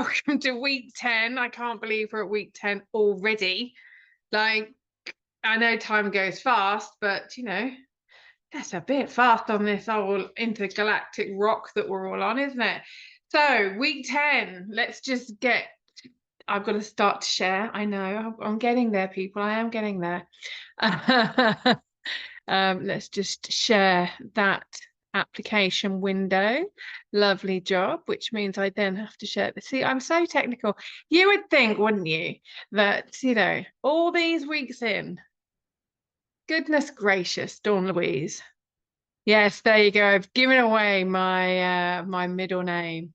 welcome to week 10. I can't believe we're at week 10 already. Like, I know time goes fast, but that's a bit fast on this old intergalactic rock that we're all on, isn't it? So, week 10, let's just get. I've got to start to share. I know, I'm getting there, people. I am getting there. Let's just share that application window. Lovely job, which means I then have to share it. See, I'm so technical. You would think, wouldn't you, that, all these weeks in, goodness gracious, Dawn Louise. Yes, there you go. I've given away my my middle name.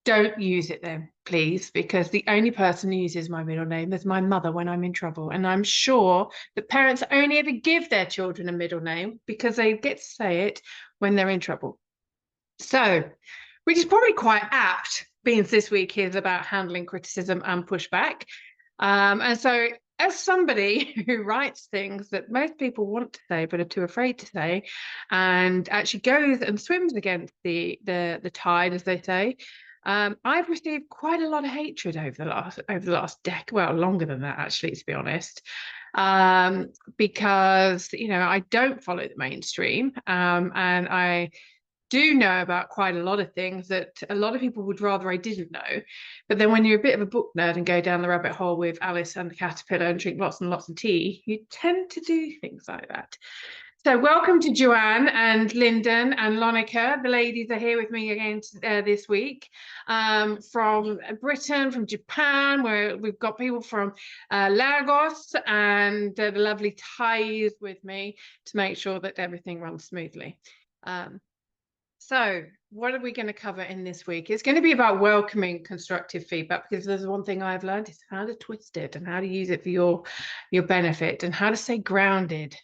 Don't use it then, please, because the only person who uses my middle name is my mother when I'm in trouble. And I'm sure that parents only ever give their children a middle name because they get to say it when they're in trouble. So, which is probably quite apt, being this week is about handling criticism and pushback. And so, as somebody who writes things that most people want to say but are too afraid to say, and actually goes and swims against the tide, as they say, I've received quite a lot of hatred over the last decade. Well, longer than that, actually, to be honest, because I don't follow the mainstream, and I do know about quite a lot of things that a lot of people would rather I didn't know. But then when you're a bit of a book nerd and go down the rabbit hole with Alice and the Caterpillar and drink lots and lots of tea, you tend to do things like that. So welcome to Joanne and Lyndon and Lonica. The ladies are here with me again this week, from Britain, from Japan, where we've got people from Lagos, and the lovely Thais with me to make sure that everything runs smoothly. So what are we going to cover in this week? It's going to be about welcoming constructive feedback, because there's one thing I've learned is how to twist it and how to use it for your benefit and how to stay grounded.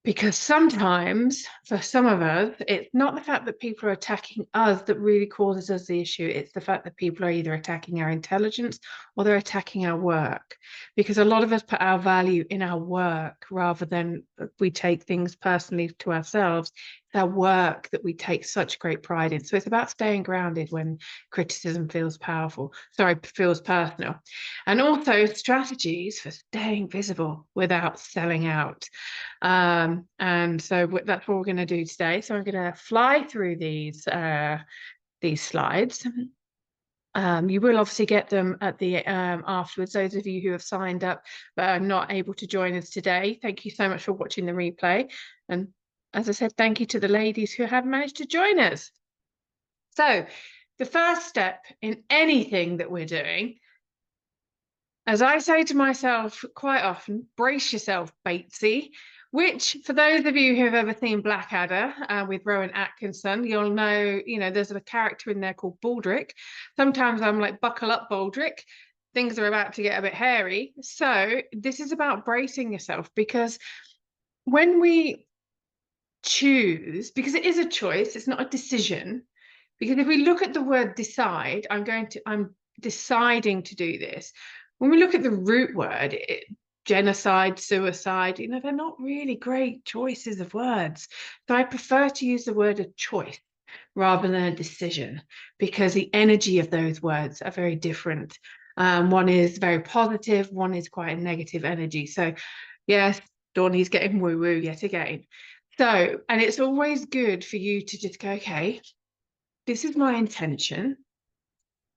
Because sometimes, for some of us, it's not the fact that people are attacking us that really causes us the issue. It's the fact that people are either attacking our intelligence or they're attacking our work. Because a lot of us put our value in our work rather than we take things personally to ourselves. It's our work that we take such great pride in. So it's about staying grounded when criticism feels feels personal. And also strategies for staying visible without selling out. And so that's what we're going to do today. So I'm going to fly through these slides. You will obviously get them at the afterwards. Those of you who have signed up but are not able to join us today, thank you so much for watching the replay. And as I said, thank you to the ladies who have managed to join us. So the first step in anything that we're doing, as I say to myself quite often, brace yourself, Batesy. Which, for those of you who have ever seen Blackadder with Rowan Atkinson, you'll know, there's a character in there called Baldric. Sometimes I'm like, buckle up, Baldric. Things are about to get a bit hairy. So this is about bracing yourself, because when we choose, because it is a choice, it's not a decision. Because if we look at the word decide, I'm deciding to do this. When we look at the root word, genocide, suicide, they're not really great choices of words. So I prefer to use the word a choice rather than a decision, because the energy of those words are very different. One is very positive, one is quite a negative energy. So yes, Dawney's getting woo-woo yet again. So, and it's always good for you to just go, okay, this is my intention.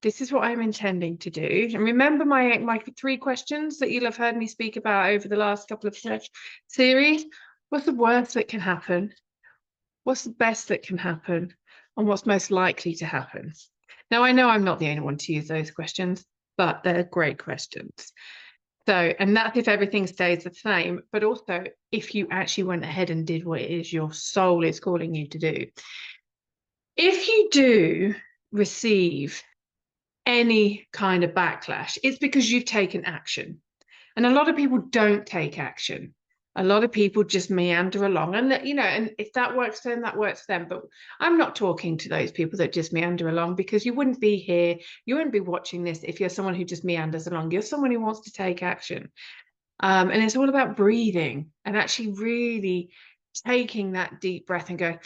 This is what I'm intending to do. And remember my 3 questions that you'll have heard me speak about over the last couple of series. What's the worst that can happen? What's the best that can happen? And what's most likely to happen? Now, I know I'm not the only one to use those questions, but they're great questions. So, and that's if everything stays the same, but also if you actually went ahead and did what it is your soul is calling you to do. If you do receive any kind of backlash, it's because you've taken action. And a lot of people don't take action. A lot of people just meander along, and and if that works for them, that works for them. But I'm not talking to those people that just meander along, because you wouldn't be here, you wouldn't be watching this if you're someone who just meanders along. You're someone who wants to take action. And it's all about breathing and actually really taking that deep breath and go,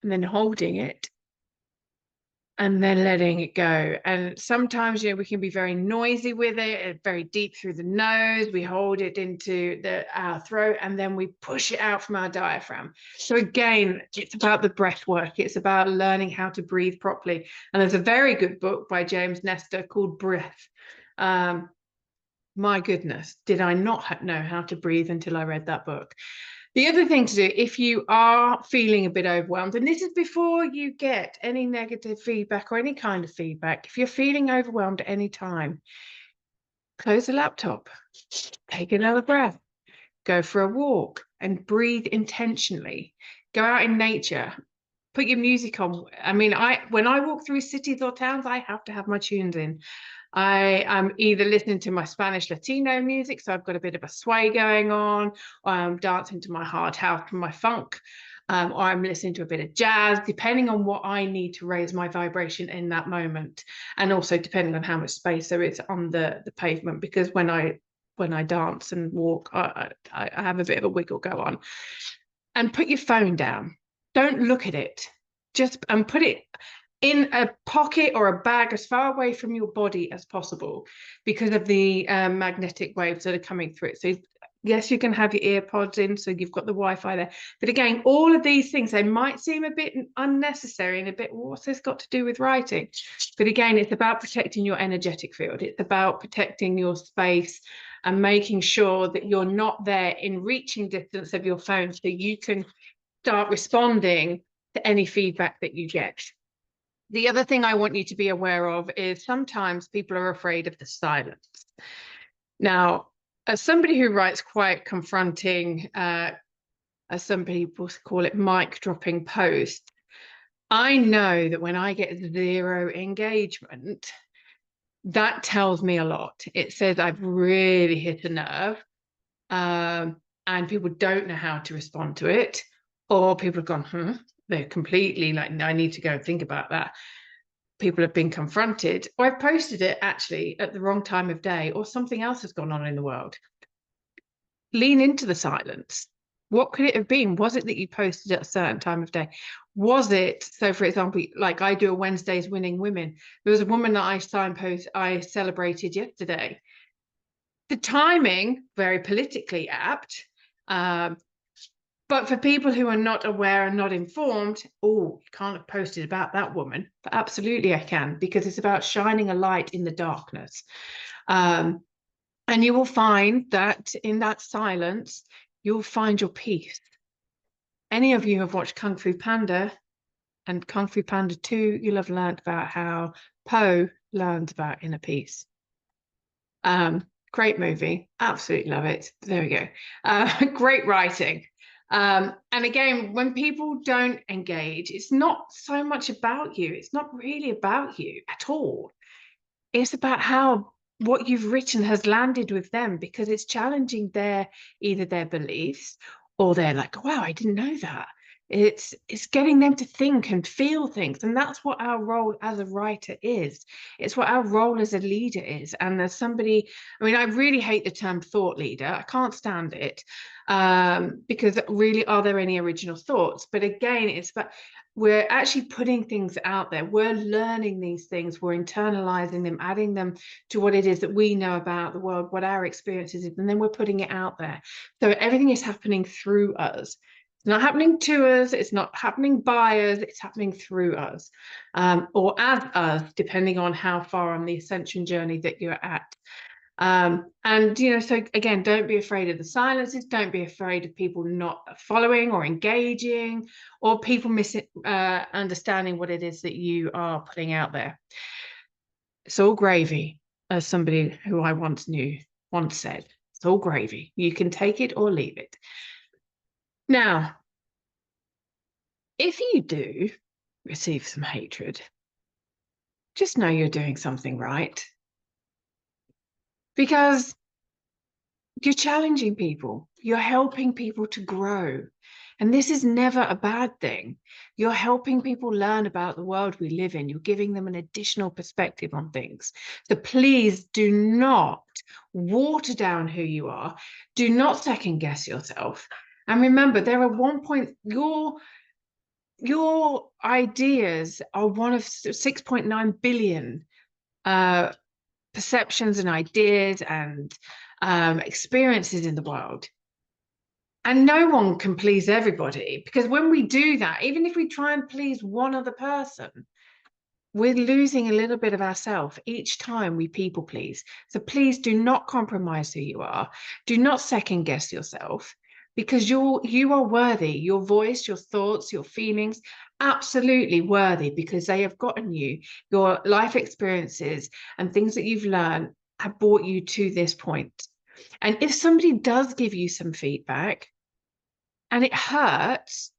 and then holding it, and then letting it go. And sometimes, we can be very noisy with it, very deep through the nose. We hold it into our throat, and then we push it out from our diaphragm. So again, it's about the breath work. It's about learning how to breathe properly. And there's a very good book by James Nestor called Breath. My goodness, did I not know how to breathe until I read that book? The other thing to do, if you are feeling a bit overwhelmed, and this is before you get any negative feedback or any kind of feedback, if you're feeling overwhelmed at any time, close the laptop, take another breath, go for a walk, and breathe intentionally. Go out in nature, put your music on. I mean, when I walk through cities or towns, I have to have my tunes in. I am either listening to my Spanish Latino music, so I've got a bit of a sway going on, or I'm dancing to my hard house and my funk, or I'm listening to a bit of jazz, depending on what I need to raise my vibration in that moment, and also depending on how much space there is on the pavement. Because when I dance and walk, I have a bit of a wiggle go on. And put your phone down. Don't look at it. Just put it in a pocket or a bag as far away from your body as possible, because of the magnetic waves that are coming through it. So yes, you can have your ear pods in, so you've got the Wi-Fi there. But again, all of these things, they might seem a bit unnecessary and a bit, what's this got to do with writing? But again, it's about protecting your energetic field. It's about protecting your space and making sure that you're not there in reaching distance of your phone, so you can start responding to any feedback that you get. The other thing I want you to be aware of is sometimes people are afraid of the silence. Now, as somebody who writes quite confronting, as some people call it, mic dropping posts, I know that when I get 0 engagement, that tells me a lot. It says I've really hit a nerve, and people don't know how to respond to it, or people have gone, they're completely like, I need to go and think about that. People have been confronted, or I've posted it actually at the wrong time of day, or something else has gone on in the world. Lean into the silence. What could it have been? Was it that you posted at a certain time of day? Was it, so for example, like I do a Wednesday's Winning Women. There was a woman that I celebrated yesterday. The timing, very politically apt, but for people who are not aware and not informed, you can't have posted about that woman. But absolutely I can, because it's about shining a light in the darkness. And you will find that in that silence, you'll find your peace. Any of you have watched Kung Fu Panda and Kung Fu Panda 2, you'll have learned about how Po learned about inner peace. Great movie, absolutely love it. There we go. Great writing. And again, when people don't engage, it's not so much about you. It's not really about you at all. It's about how what you've written has landed with them, because it's challenging either their beliefs, or they're like, wow, I didn't know that. It's getting them to think and feel things. And that's what our role as a writer is. It's what our role as a leader is. And as somebody, I mean, I really hate the term thought leader. I can't stand it, because really, are there any original thoughts? But again, it's about, we're actually putting things out there. We're learning these things. We're internalizing them, adding them to what it is that we know about the world, what our experiences is, and then we're putting it out there. So everything is happening through us. It's not happening to us, it's not happening by us, it's happening through us, or as us, depending on how far on the ascension journey that you're at. And so again, don't be afraid of the silences, don't be afraid of people not following or engaging, or people misunderstanding what it is that you are putting out there. It's all gravy, as somebody who I once knew once said. It's all gravy. You can take it or leave it. Now, if you do receive some hatred, just know you're doing something right, because you're challenging people, you're helping people to grow. And this is never a bad thing. You're helping people learn about the world we live in. You're giving them an additional perspective on things. So please do not water down who you are. Do not second guess yourself. And remember, there are your ideas are one of 6.9 billion perceptions and ideas and experiences in the world. And no one can please everybody, because when we do that, even if we try and please one other person, we're losing a little bit of ourselves each time we people please. So please do not compromise who you are. Do not second guess yourself, because you are worthy. Your voice, your thoughts, your feelings, absolutely worthy, because they have gotten you. Your life experiences and things that you've learned have brought you to this point. And if somebody does give you some feedback and it hurts,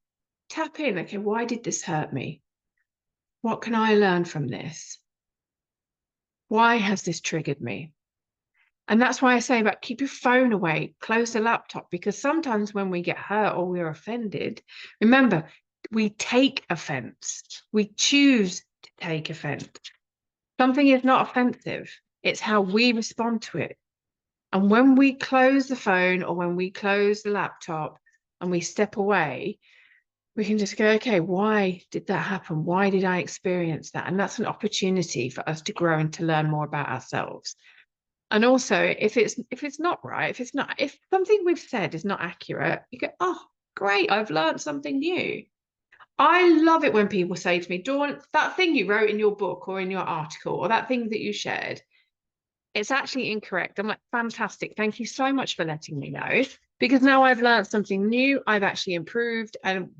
tap in. Okay, why did this hurt me? What can I learn from this? Why has this triggered me? And that's why I say about keep your phone away, close the laptop, because sometimes when we get hurt or we're offended, remember, we take offense. We choose to take offense. Something is not offensive. It's how we respond to it. And when we close the phone or when we close the laptop and we step away, we can just go, okay, why did that happen? Why did I experience that? And that's an opportunity for us to grow and to learn more about ourselves. And also, if it's not right, if something we've said is not accurate, you go, oh, great, I've learned something new. I love it when people say to me, Dawn, that thing you wrote in your book or in your article or that thing that you shared, it's actually incorrect. I'm like, fantastic. Thank you so much for letting me know, because now I've learned something new. I've actually improved, and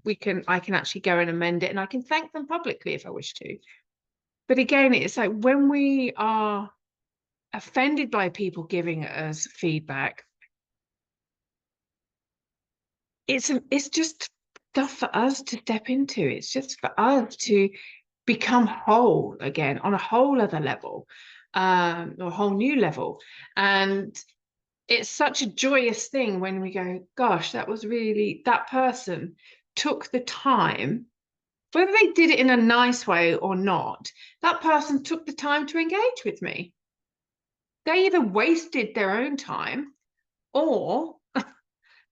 I can actually go and amend it, and I can thank them publicly if I wish to. But again, it's like when we are offended by people giving us feedback, it's just stuff for us to step into. It's just for us to become whole again on a whole other level, or a whole new level. And it's such a joyous thing when we go, gosh, that person took the time, whether they did it in a nice way or not, that person took the time to engage with me. They either wasted their own time or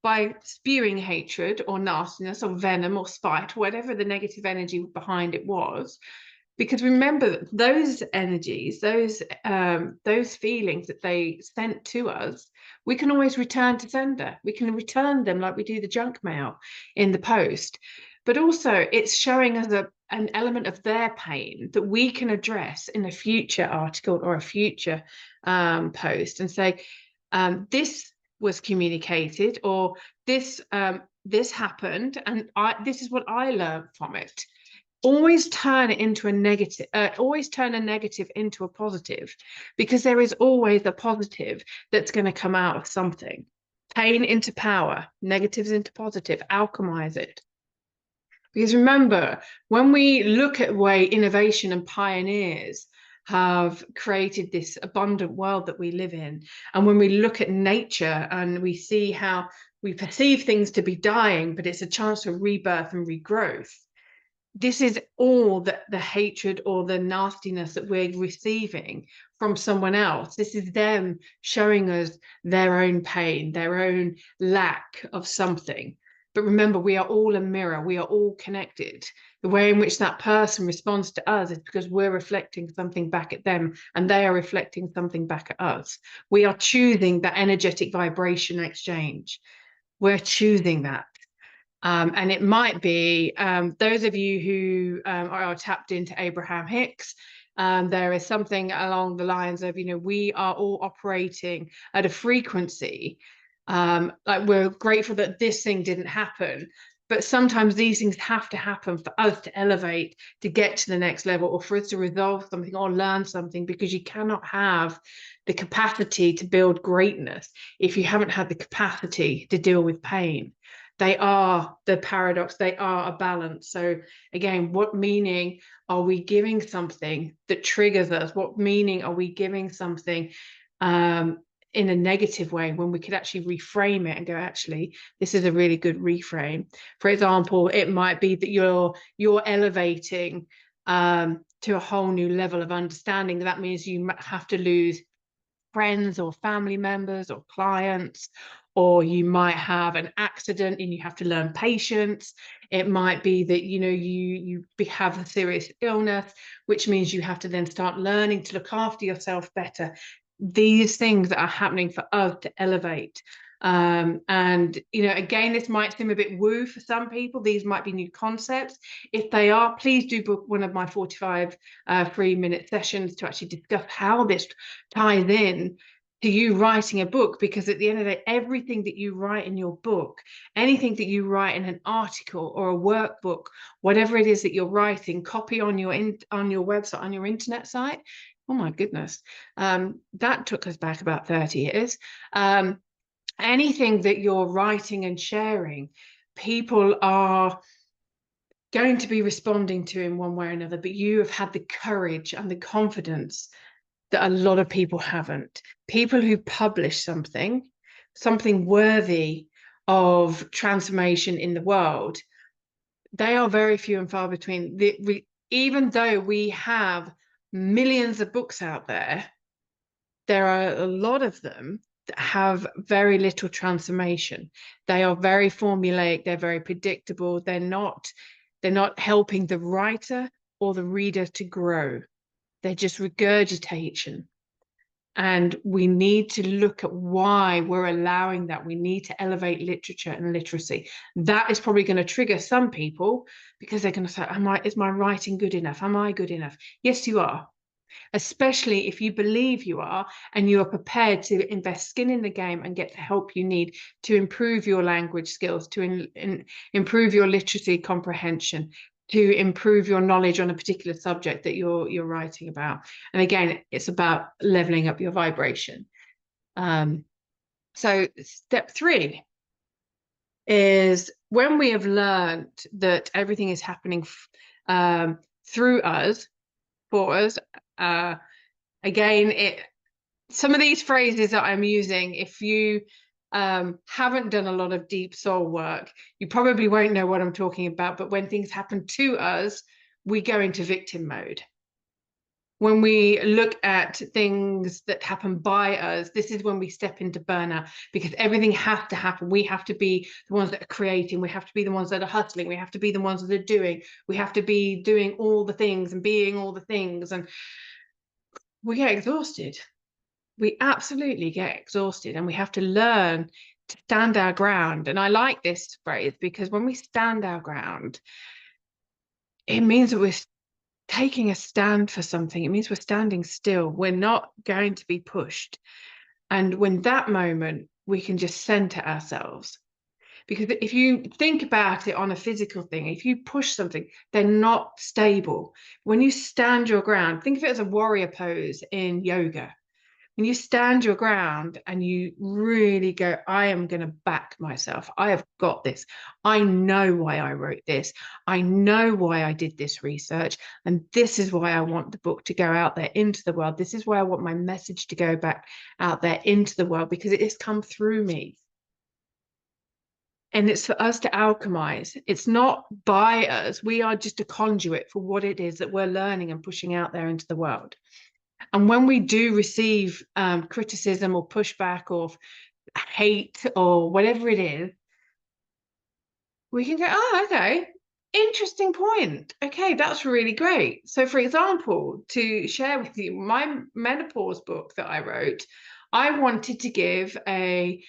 by spewing hatred or nastiness or venom or spite, whatever the negative energy behind it was. Because remember, those energies, those feelings that they sent to us, we can always return to sender. We can return them like we do the junk mail in the post. But also, it's showing us an element of their pain that we can address in a future article or a future post and say, this was communicated, or this happened, and this is what I learned from it. Always turn it into a negative, always turn a negative into a positive, because there is always a positive that's going to come out of something. Pain into power, negatives into positive, alchemize it. Because remember, when we look at the way innovation and pioneers have created this abundant world that we live in, and when we look at nature and we see how we perceive things to be dying, but it's a chance for rebirth and regrowth, this is all the hatred or the nastiness that we're receiving from someone else. This is them showing us their own pain, their own lack of something. But remember, we are all a mirror. We are all connected. The way in which that person responds to us is because we're reflecting something back at them, and they are reflecting something back at us. We are choosing that energetic vibration exchange. We're choosing that. And it might be those of you who are tapped into Abraham Hicks, there is something along the lines of, we are all operating at a frequency. Like, we're grateful that this thing didn't happen, but sometimes these things have to happen for us to elevate, to get to the next level, or for us to resolve something or learn something, because you cannot have the capacity to build greatness if you haven't had the capacity to deal with pain. They are the paradox, they are a balance. So again, what meaning are we giving something that triggers us? What meaning are we giving something in a negative way, when we could actually reframe it and go, actually, this is a really good reframe? For example, it might be that you're elevating to a whole new level of understanding. That means you have to lose friends or family members or clients, or you might have an accident and you have to learn patience. It might be that, you know, you have a serious illness, which means you have to then start learning to look after yourself better. These things that are happening for us to elevate. And, you know, again, this might seem a bit woo for some people. These might be new concepts. If they are, please do book one of my 45 3-minute sessions to actually discuss how this ties in to you writing a book, because at the end of the day, everything that you write in your book, anything that you write in an article or a workbook, whatever it is that you're writing, copy on your website, on your internet site. Oh my goodness, that took us back about 30 years. Anything that you're writing and sharing, people are going to be responding to in one way or another, but you have had the courage and the confidence that a lot of people haven't. People who publish something worthy of transformation in the world, they are very few and far between. Even though we have millions of books out there, there are a lot of them that have very little transformation. They are very formulaic, they're very predictable, they're not helping the writer or the reader to grow. They're just regurgitation. And we need to look at why we're allowing that. We need to elevate literature and literacy. That is probably going to trigger some people, because they're going to say, is my writing good enough? Am I good enough? Yes, you are. Especially if you believe you are, and you are prepared to invest skin in the game and get the help you need to improve your language skills, to improve your literacy comprehension, to improve your knowledge on a particular subject that you're writing about. And again, it's about leveling up your vibration. So step 3 is, when we have learned that everything is happening through us, for us, again, some of these phrases that I'm using, if you haven't done a lot of deep soul work, you probably won't know what I'm talking about. But when things happen to us, we go into victim mode. When we look at things that happen by us, this is when we step into burnout, because everything has to happen. We have to be the ones that are creating. We have to be the ones that are hustling. We have to be the ones that are doing. We have to be doing all the things and being all the things. And we get exhausted. We absolutely get exhausted, and we have to learn to stand our ground. And I like this phrase, because when we stand our ground, it means that we're taking a stand for something. It means we're standing still. We're not going to be pushed. And when that moment, we can just center ourselves. Because if you think about it on a physical thing, if you push something, they're not stable. When you stand your ground, think of it as a warrior pose in yoga. When you stand your ground and you really go, I am going to back myself. I have got this. I know why I wrote this. I know why I did this research. And this is why I want the book to go out there into the world. This is why I want my message to go back out there into the world, because it has come through me. And it's for us to alchemize. It's not by us. We are just a conduit for what it is that we're learning and pushing out there into the world. And when we do receive criticism or pushback or hate or whatever it is, we can go, oh, okay, interesting point. Okay, that's really great. So, for example, to share with you, my menopause book that I wrote, I wanted to give a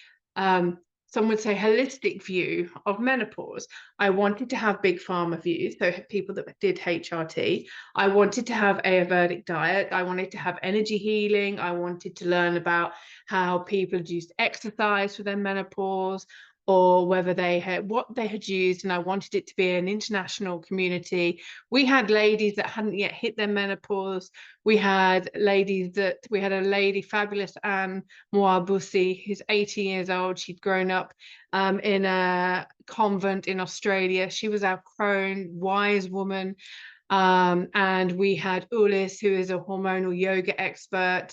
some would say holistic view of menopause. I wanted to have big pharma views, so people that did HRT. I wanted to have Ayurvedic diet. I wanted to have energy healing. I wanted to learn about how people used exercise for their menopause, or whether they had what they had used. And I wanted it to be an international community. We had ladies that hadn't yet hit their menopause. We had a lady, fabulous Anne Moabusi, who's 80 years old. She'd grown up in a convent in Australia. She was our crone, wise woman. And we had Ulis, who is a hormonal yoga expert.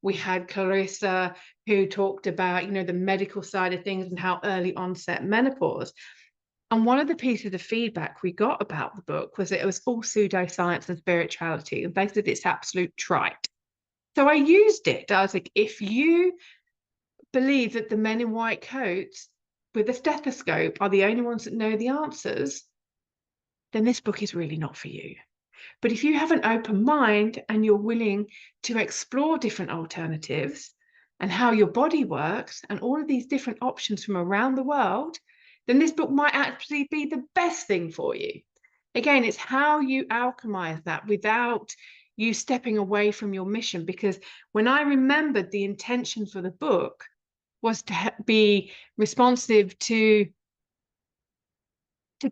We had Clarissa, who talked about, the medical side of things and how early onset menopause. And one of the pieces of feedback we got about the book was that it was all pseudoscience and spirituality, and they said it's absolute trite. So I used it. I was like, if you believe that the men in white coats with a stethoscope are the only ones that know the answers, then this book is really not for you. But if you have an open mind and you're willing to explore different alternatives and how your body works and all of these different options from around the world, then this book might actually be the best thing for you. Again, it's how you alchemize that without you stepping away from your mission. Because when I remembered the intention for the book was to be responsive to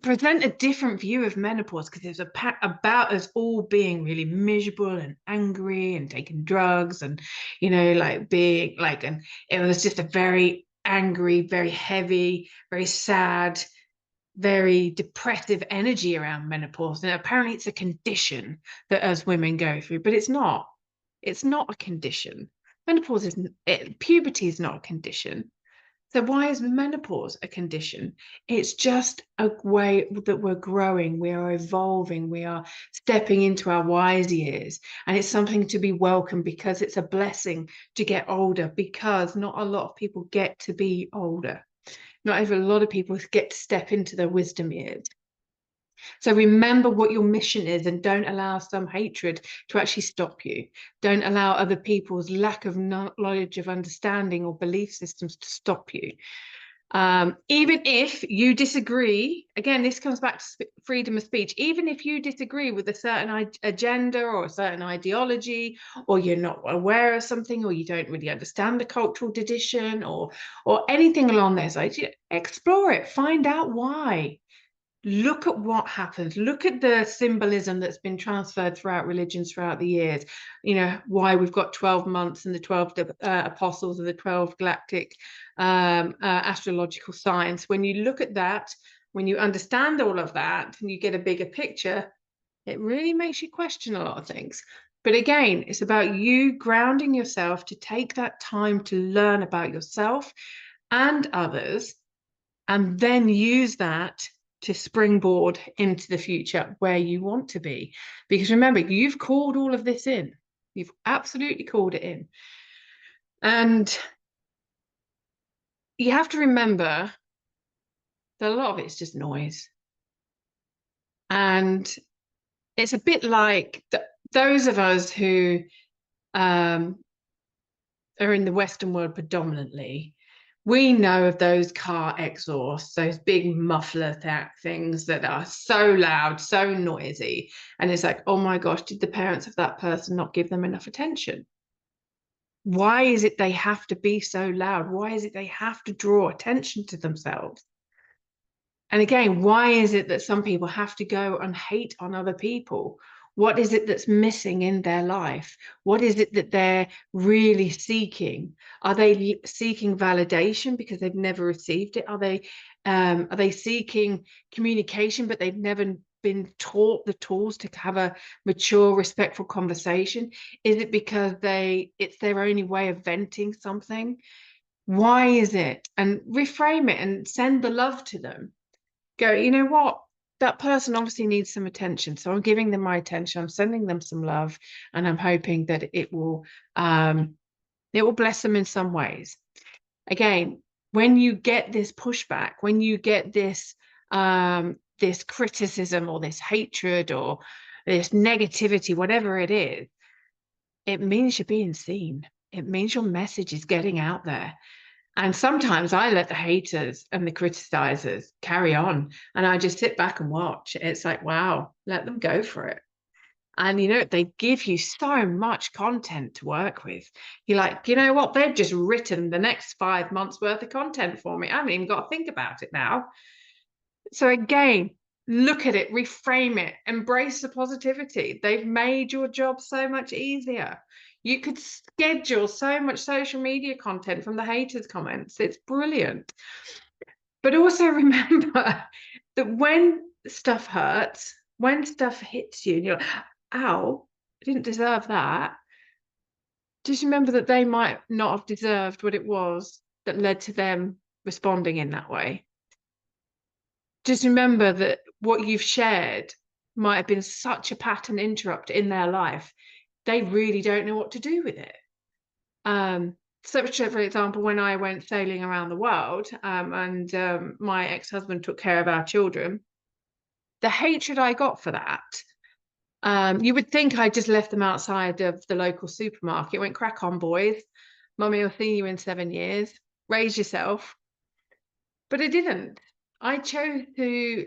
present a different view of menopause, because it's about us all being really miserable and angry and taking drugs and, you know, like being like, and it was just a very angry, very heavy, very sad, very depressive energy around menopause. And apparently it's a condition that us women go through, but it's not. It's not a condition. Menopause isn't it. Puberty is not a condition. So why is menopause a condition? It's just a way that we're growing, we are evolving, we are stepping into our wise years. And it's something to be welcomed, because it's a blessing to get older, because not a lot of people get to be older. Not even a lot of people get to step into their wisdom years. So remember what your mission is, and don't allow some hatred to actually stop you. Don't allow other people's lack of knowledge, of understanding or belief systems to stop you. Even if you disagree, again, this comes back to freedom of speech. Even if you disagree with a certain agenda or a certain ideology, or you're not aware of something, or you don't really understand the cultural tradition, or anything along those lines, explore it, find out why. Look at what happens. Look at the symbolism that's been transferred throughout religions throughout the years. You know, why we've got 12 months and the 12 apostles and the 12 galactic astrological signs. When you look at that, when you understand all of that and you get a bigger picture, it really makes you question a lot of things. But again, it's about you grounding yourself to take that time to learn about yourself and others, and then use that to springboard into the future where you want to be. Because remember, you've called all of this in. You've absolutely called it in. And you have to remember that a lot of it's just noise. And it's a bit like those of us who are in the Western world predominantly, we know of those car exhausts, those big muffler things that are so loud, so noisy. And it's like, oh my gosh, did the parents of that person not give them enough attention? Why is it they have to be so loud? Why is it they have to draw attention to themselves? And again, why is it that some people have to go and hate on other people? What is it that's missing in their life? What is it that they're really seeking? Are they seeking validation because they've never received it? Are they seeking communication, but they've never been taught the tools to have a mature, respectful conversation? Is it because it's their only way of venting something? Why is it? And reframe it and send the love to them. Go, you know what? That person obviously needs some attention. So I'm giving them my attention. I'm sending them some love, and I'm hoping that it will bless them in some ways. Again, when you get this pushback, when you get this this criticism or this hatred or this negativity, whatever it is, it means you're being seen. It means your message is getting out there. And sometimes I let the haters and the criticizers carry on, and I just sit back and watch. It's like, wow, let them go for it. And you know, they give you so much content to work with. You're like, you know what? They've just written the next 5 months worth of content for me. I haven't even got to think about it now. So again, look at it, reframe it, embrace the positivity. They've made your job so much easier. You could schedule so much social media content from the haters' comments. It's brilliant. But also remember that when stuff hurts, when stuff hits you and you're like, ow, I didn't deserve that. Just remember that they might not have deserved what it was that led to them responding in that way. Just remember that what you've shared might have been such a pattern interrupt in their life. They really don't know what to do with it. such for example, when I went sailing around the world, and my ex-husband took care of our children, the hatred I got for that, you would think I just left them outside of the local supermarket, went, crack on, boys. Mummy will see you in 7 years. Raise yourself. But I didn't. I chose to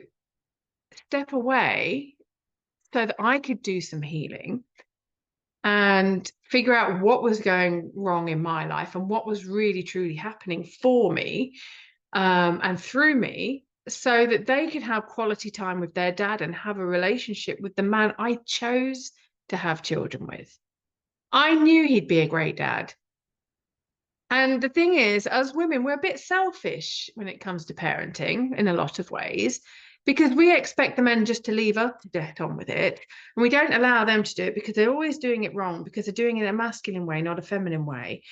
step away so that I could do some healing and figure out what was going wrong in my life and what was really truly happening for me, and through me, so that they could have quality time with their dad and have a relationship with the man I chose to have children with. I knew he'd be a great dad. And the thing is, as women, we're a bit selfish when it comes to parenting in a lot of ways, because we expect the men just to leave us to get on with it. And we don't allow them to do it because they're always doing it wrong, because they're doing it in a masculine way, not a feminine way.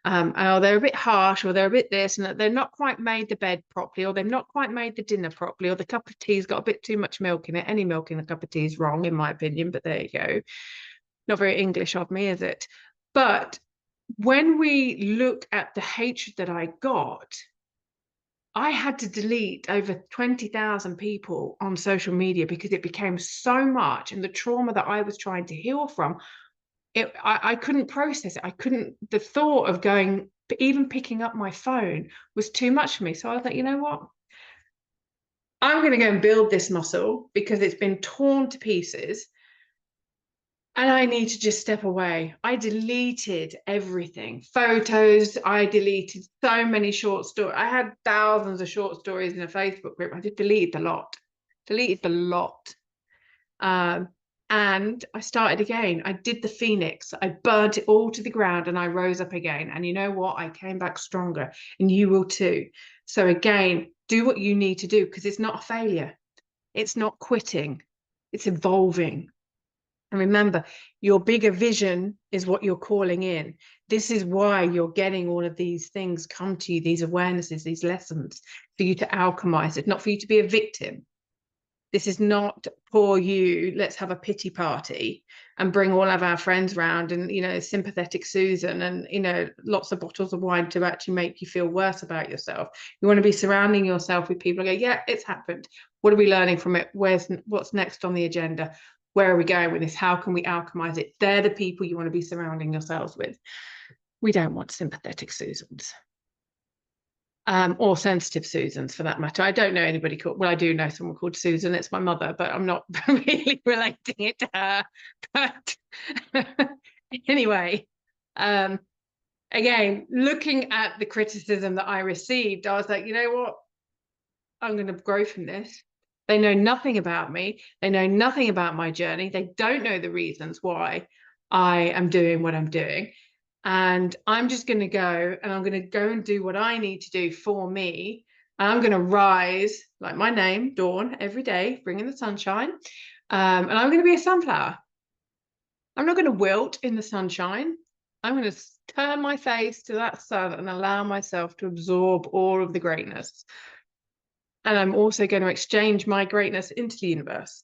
Or they're a bit harsh, or they're a bit this, and they're not quite made the bed properly, or they've not quite made the dinner properly, or the cup of tea's got a bit too much milk in it. Any milk in a cup of tea is wrong, in my opinion, but there you go. Not very English of me, is it? But when we look at the hatred that I got, I had to delete over 20,000 people on social media because it became so much, and the trauma that I was trying to heal from, I couldn't process it. I couldn't, the thought of going, even picking up my phone was too much for me. So I was like, you know what? I'm going to go and build this muscle because it's been torn to pieces. And I need to just step away. I deleted everything. Photos, I deleted so many short stories. I had thousands of short stories in a Facebook group. I did delete a lot. Deleted the lot. And I started again. I did the phoenix. I burnt it all to the ground and I rose up again. And you know what? I came back stronger, and you will too. So again, do what you need to do, because it's not a failure. It's not quitting. It's evolving. And remember, your bigger vision is what you're calling in. This is why you're getting all of these things come to you, these awarenesses, these lessons, for you to alchemize it, not for you to be a victim. This is not poor you, let's have a pity party and bring all of our friends round and, you know, sympathetic Susan and, you know, lots of bottles of wine to actually make you feel worse about yourself. You want to be surrounding yourself with people who go, yeah, it's happened. What are we learning from it? What's next on the agenda? Where are we going with this? How can we alchemize it? They're the people you want to be surrounding yourselves with. We don't want sympathetic Susans. Or sensitive Susans for that matter. I don't know anybody called, well, I do know someone called Susan. It's my mother, but I'm not really relating it to her. But anyway, again, looking at the criticism that I received, I was like, you know what? I'm going to grow from this. They know nothing about me. They know nothing about my journey. They don't know the reasons why I am doing what I'm doing. And I'm just going to go, and I'm going to go and do what I need to do for me. And I'm going to rise, like my name, Dawn, every day, bringing the sunshine. And I'm going to be a sunflower. I'm not going to wilt in the sunshine. I'm going to turn my face to that sun and allow myself to absorb all of the greatness. And I'm also going to exchange my greatness into the universe.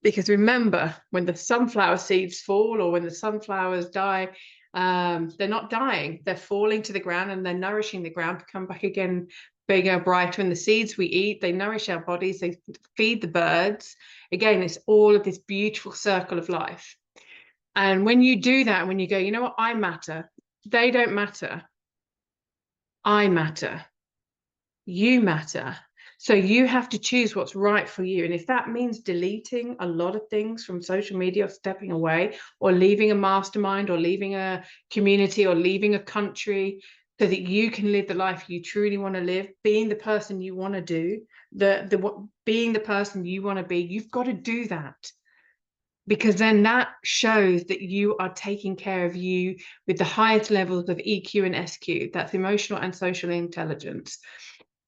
Because remember, when the sunflower seeds fall, or when the sunflowers die, they're not dying. They're falling to the ground and they're nourishing the ground to come back again bigger, brighter. And the seeds we eat, they nourish our bodies. They feed the birds. Again, it's all of this beautiful circle of life. And when you do that, when you go, you know what, I matter. They don't matter. I matter. You matter. So you have to choose what's right for you. And if that means deleting a lot of things from social media, or stepping away, or leaving a mastermind, or leaving a community, or leaving a country, so that you can live the life you truly want to live, being the person you want to do, being the person you want to be, you've got to do that. Because then that shows that you are taking care of you with the highest levels of EQ and SQ. That's emotional and social intelligence.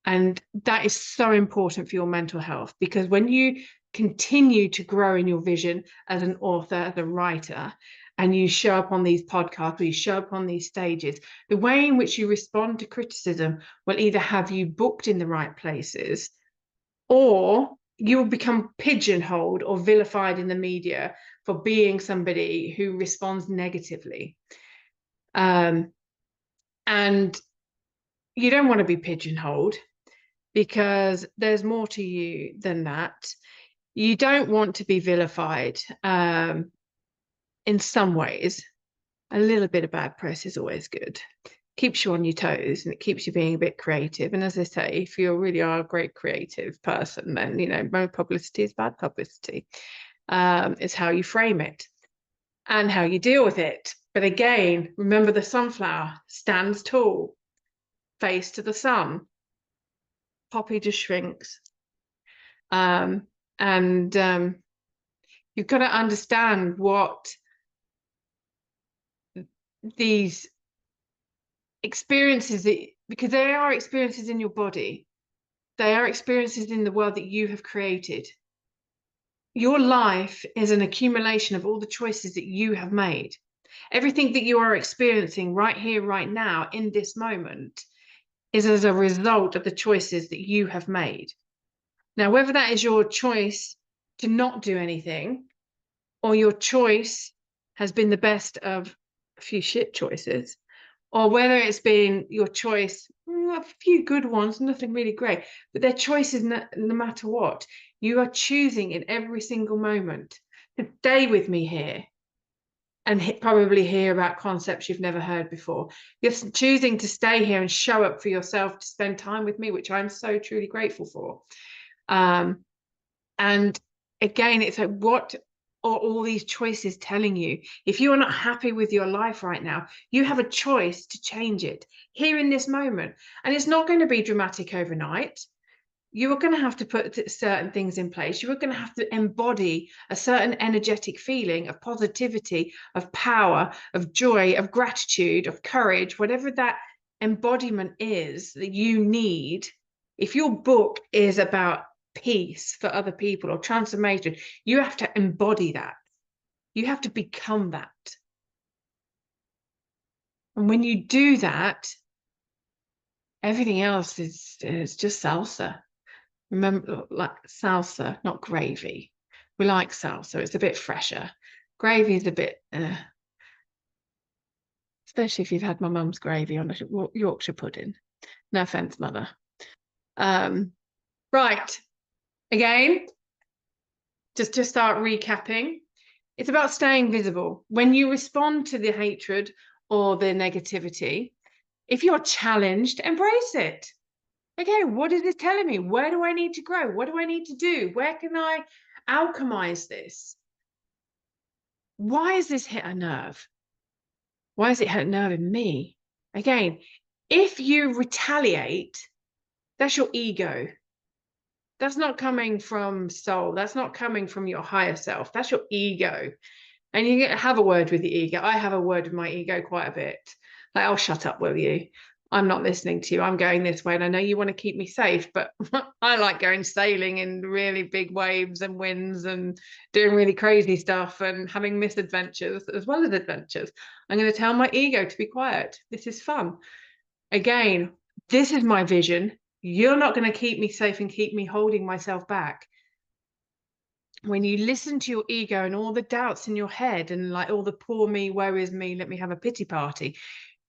And that is so important for your mental health, because when you continue to grow in your vision as an author, as a writer, and you show up on these podcasts, or you show up on these stages, the way in which you respond to criticism will either have you booked in the right places, or you will become pigeonholed or vilified in the media for being somebody who responds negatively. And you don't want to be pigeonholed, because there's more to you than that. You don't want to be vilified. In some ways, a little bit of bad press is always good. Keeps you on your toes, and it keeps you being a bit creative. And as I say, if you really are a great creative person, then, you know, no publicity is bad publicity. It's how you frame it and how you deal with it. But again, remember, the sunflower stands tall, face to the sun. Poppy just shrinks. And you've got to understand what these experiences, because they are experiences in your body, they are experiences in the world that you have created. Your life is an accumulation of all the choices that you have made. Everything that you are experiencing right here, right now, in this moment, is as a result of the choices that you have made. Now, whether that is your choice to not do anything, or your choice has been the best of a few shit choices, or whether it's been your choice, a few good ones, nothing really great, but they're choices no matter what. You are choosing in every single moment to stay with me here and probably hear about concepts you've never heard before. You're choosing to stay here and show up for yourself, to spend time with me, which I'm so truly grateful for. And again, it's like, what are all these choices telling you? If you are not happy with your life right now, you have a choice to change it here in this moment. And it's not going to be dramatic overnight. You are going to have to put certain things in place. You are going to have to embody a certain energetic feeling of positivity, of power, of joy, of gratitude, of courage, whatever that embodiment is that you need. If your book is about peace for other people or transformation, you have to embody that. You have to become that. And when you do that, everything else is just salsa. Remember, like salsa, not gravy. We like salsa, it's a bit fresher. Gravy is a bit, especially if you've had my mum's gravy on a Yorkshire pudding. No offense, mother. Right, again, just to start recapping, it's about staying visible. When you respond to the hatred or the negativity, if you're challenged, embrace it. Okay, what is this telling me? Where do I need to grow? What do I need to do? Where can I alchemize this? Why is this hit a nerve? Why is it hit a nerve in me? Again, if you retaliate, that's your ego. That's not coming from soul. That's not coming from your higher self. That's your ego. And you have a word with the ego. I have a word with my ego quite a bit. Like, oh, shut up, will you? I'm not listening to you. I'm going this way. And I know you want to keep me safe, but I like going sailing in really big waves and winds and doing really crazy stuff and having misadventures as well as adventures. I'm going to tell my ego to be quiet. This is fun. Again, this is my vision. You're not going to keep me safe and keep me holding myself back. When you listen to your ego and all the doubts in your head and like all the poor me, woe is me, let me have a pity party,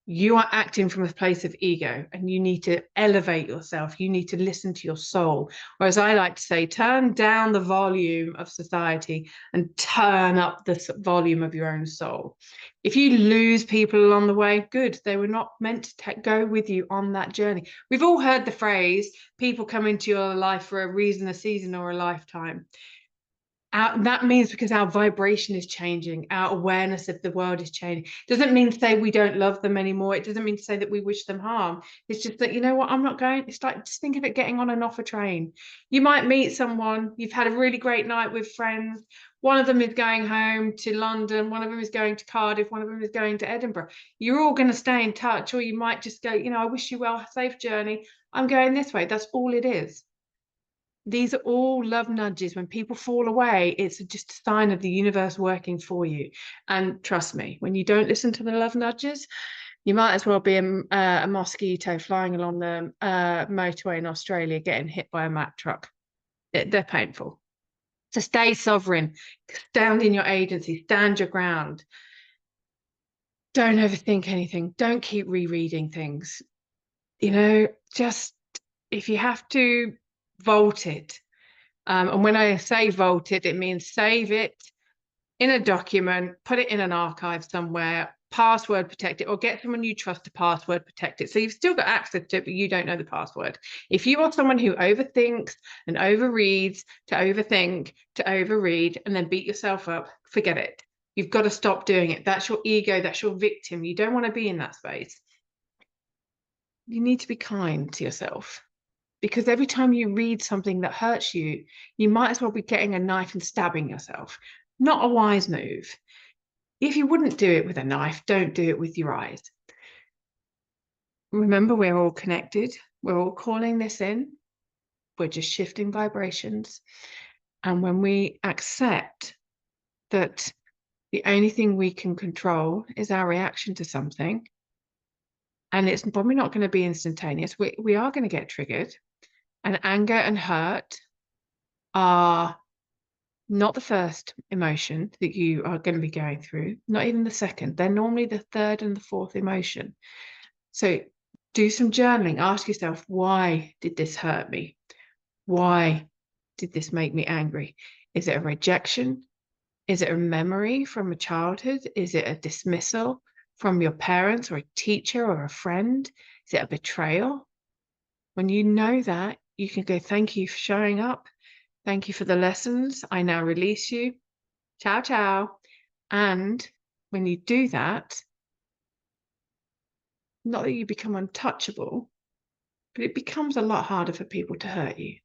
you are acting from a place of ego, and you need to elevate yourself. You need to listen to your soul. Or as I like to say, turn down the volume of society and turn up the volume of your own soul. If you lose people along the way, good. They were not meant to go with you on that journey. We've all heard the phrase, people come into your life for a reason, a season, or a lifetime. That means because our vibration is changing, our awareness of the world is changing. Doesn't mean to say we don't love them anymore. It doesn't mean to say that we wish them harm. It's just that, you know what, I'm not going. It's like, just think of it getting on and off a train. You might meet someone, you've had a really great night with friends. One of them is going home to London, one of them is going to Cardiff, one of them is going to Edinburgh. You're all going to stay in touch, or you might just go, you know, I wish you well, safe journey. I'm going this way. That's all it is. These are all love nudges. When people fall away, it's just a sign of the universe working for you. And trust me, when you don't listen to the love nudges, you might as well be a mosquito flying along the motorway in Australia getting hit by a Mack truck. They're painful. So stay sovereign, stand in your agency, stand your ground. don't overthink anything. Don't keep rereading things. Just if you have to, vault it. And when I say vault it, it means save it in a document, put it in an archive somewhere, password protect it, or get someone you trust to password protect it. So you've still got access to it, but you don't know the password. If you are someone who overthinks and overreads, to overthink, to overread, and then beat yourself up, forget it. You've got to stop doing it. That's your ego. That's your victim. You don't want to be in that space. You need to be kind to yourself, because every time you read something that hurts you, you might as well be getting a knife and stabbing yourself. Not a wise move. If you wouldn't do it with a knife, don't do it with your eyes. Remember, we're all connected. We're all calling this in. We're just shifting vibrations. And when we accept that the only thing we can control is our reaction to something, and it's probably not going to be instantaneous, we are going to get triggered. And anger and hurt are not the first emotion that you are going to be going through, not even the second. They're normally the third and the fourth emotion. So do some journaling. Ask yourself, why did this hurt me? Why did this make me angry? Is it a rejection? Is it a memory from a childhood? Is it a dismissal from your parents or a teacher or a friend? Is it a betrayal? When you know that, you can go, thank you for showing up. Thank you for the lessons. I now release you. Ciao, ciao. And when you do that, not that you become untouchable, but it becomes a lot harder for people to hurt you.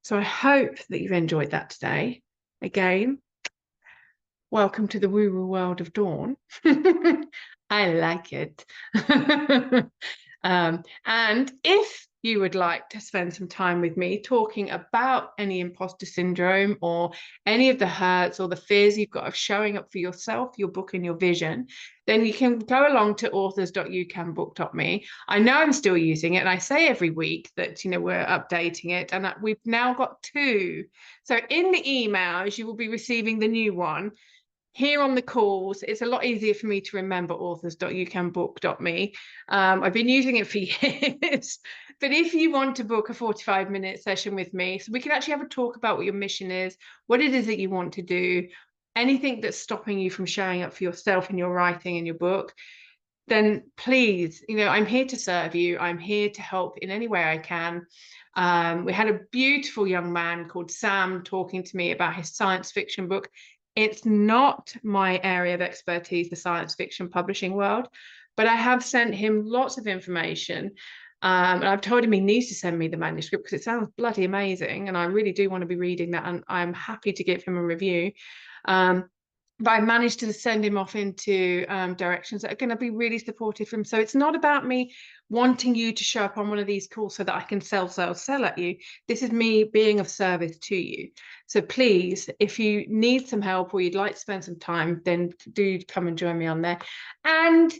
So I hope that you've enjoyed that today. Again, welcome to the woo-woo world of Dawn. I like it. And if you would like to spend some time with me talking about any imposter syndrome or any of the hurts or the fears you've got of showing up for yourself, your book and your vision, then you can go along to authors.youcanbook.me. I know I'm still using it, and I say every week that we're updating it, and we've now got 2. So in the emails, you will be receiving the new one. Here on the calls, it's a lot easier for me to remember authors.youcanbook.me. I've been using it for years. But if you want to book a 45-minute session with me, so we can actually have a talk about what your mission is, what it is that you want to do, anything that's stopping you from showing up for yourself in your writing and your book, then please, I'm here to serve you. I'm here to help in any way I can. We had a beautiful young man called Sam talking to me about his science fiction book. It's not my area of expertise, the science fiction publishing world, but I have sent him lots of information. And I've told him he needs to send me the manuscript because it sounds bloody amazing. And I really do want to be reading that. And I'm happy to give him a review. But I managed to send him off into directions that are going to be really supportive for him. So it's not about me wanting you to show up on one of these calls so that I can sell at you. This is me being of service to you. So please, if you need some help or you'd like to spend some time, then do come and join me on there. And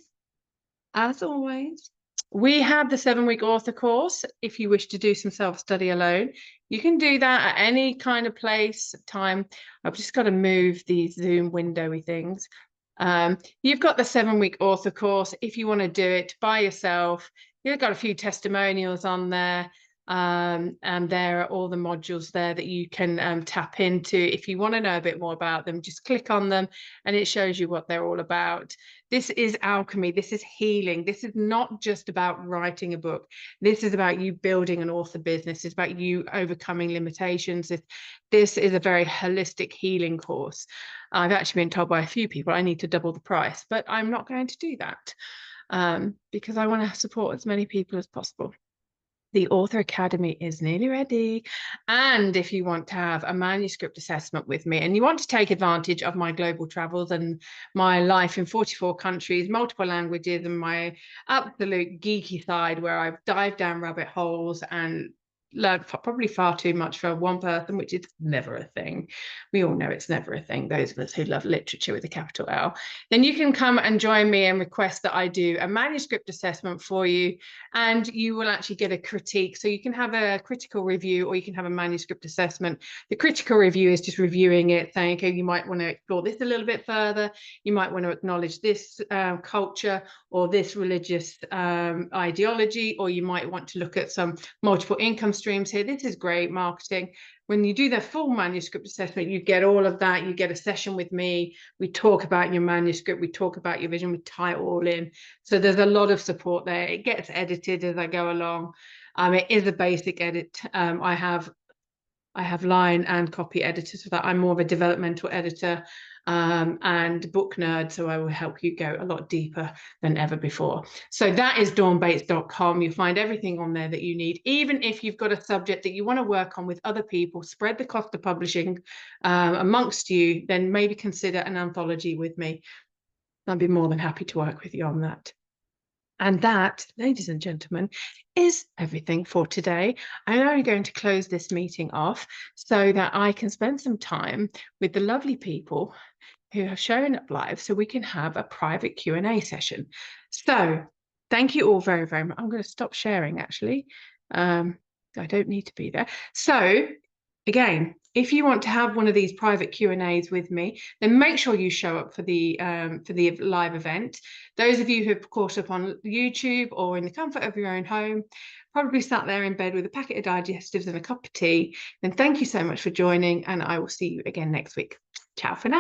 as always, we have the 7-week author course. If you wish to do some self-study alone, you can do that at any kind of place, time. I've just got to move these Zoom windowy things. You've got the 7-week author course. If you want to do it by yourself, you've got a few testimonials on there. And there are all the modules there that you can tap into. If you want to know a bit more about them, just click on them and it shows you what they're all about. This is alchemy. This is healing. This is not just about writing a book. This is about you building an author business. It's about you overcoming limitations. This is a very holistic healing course. I've actually been told by a few people I need to double the price, but I'm not going to do that because I want to support as many people as possible. The Author Academy is nearly ready. And if you want to have a manuscript assessment with me and you want to take advantage of my global travels and my life in 44 countries, multiple languages, and my absolute geeky side where I've dived down rabbit holes and learned probably far too much for one person, which is never a thing. We all know it's never a thing, those of us who love literature with a capital L. Then you can come and join me and request that I do a manuscript assessment for you, and you will actually get a critique. So you can have a critical review or you can have a manuscript assessment. The critical review is just reviewing it, saying, okay, you might want to explore this a little bit further. You might want to acknowledge this culture or this religious ideology, or you might want to look at some multiple income streams here. This is great marketing. When you do the full manuscript assessment, you get all of that. You get a session with me. We talk about your manuscript. We talk about your vision. We tie it all in. So there's a lot of support there. It gets edited as I go along. It is a basic edit. I have line and copy editors for that. I'm more of a developmental editor and book nerd, so I will help you go a lot deeper than ever before. So that is dawnbates.com. You find everything on there that you need. Even if you've got a subject that you want to work on with other people, spread the cost of publishing amongst you, then maybe consider an anthology with me. I'd be more than happy to work with you on that. And that, ladies and gentlemen, is everything for today. I'm only going to close this meeting off so that I can spend some time with the lovely people who have shown up live so we can have a private Q&A session. So thank you all very, very much. I'm going to stop sharing, actually. I don't need to be there. So again, if you want to have one of these private Q&As with me, then make sure you show up for the live event. Those of you who have caught up on YouTube or in the comfort of your own home, probably sat there in bed with a packet of digestives and a cup of tea, then thank you so much for joining, and I will see you again next week. Ciao for now.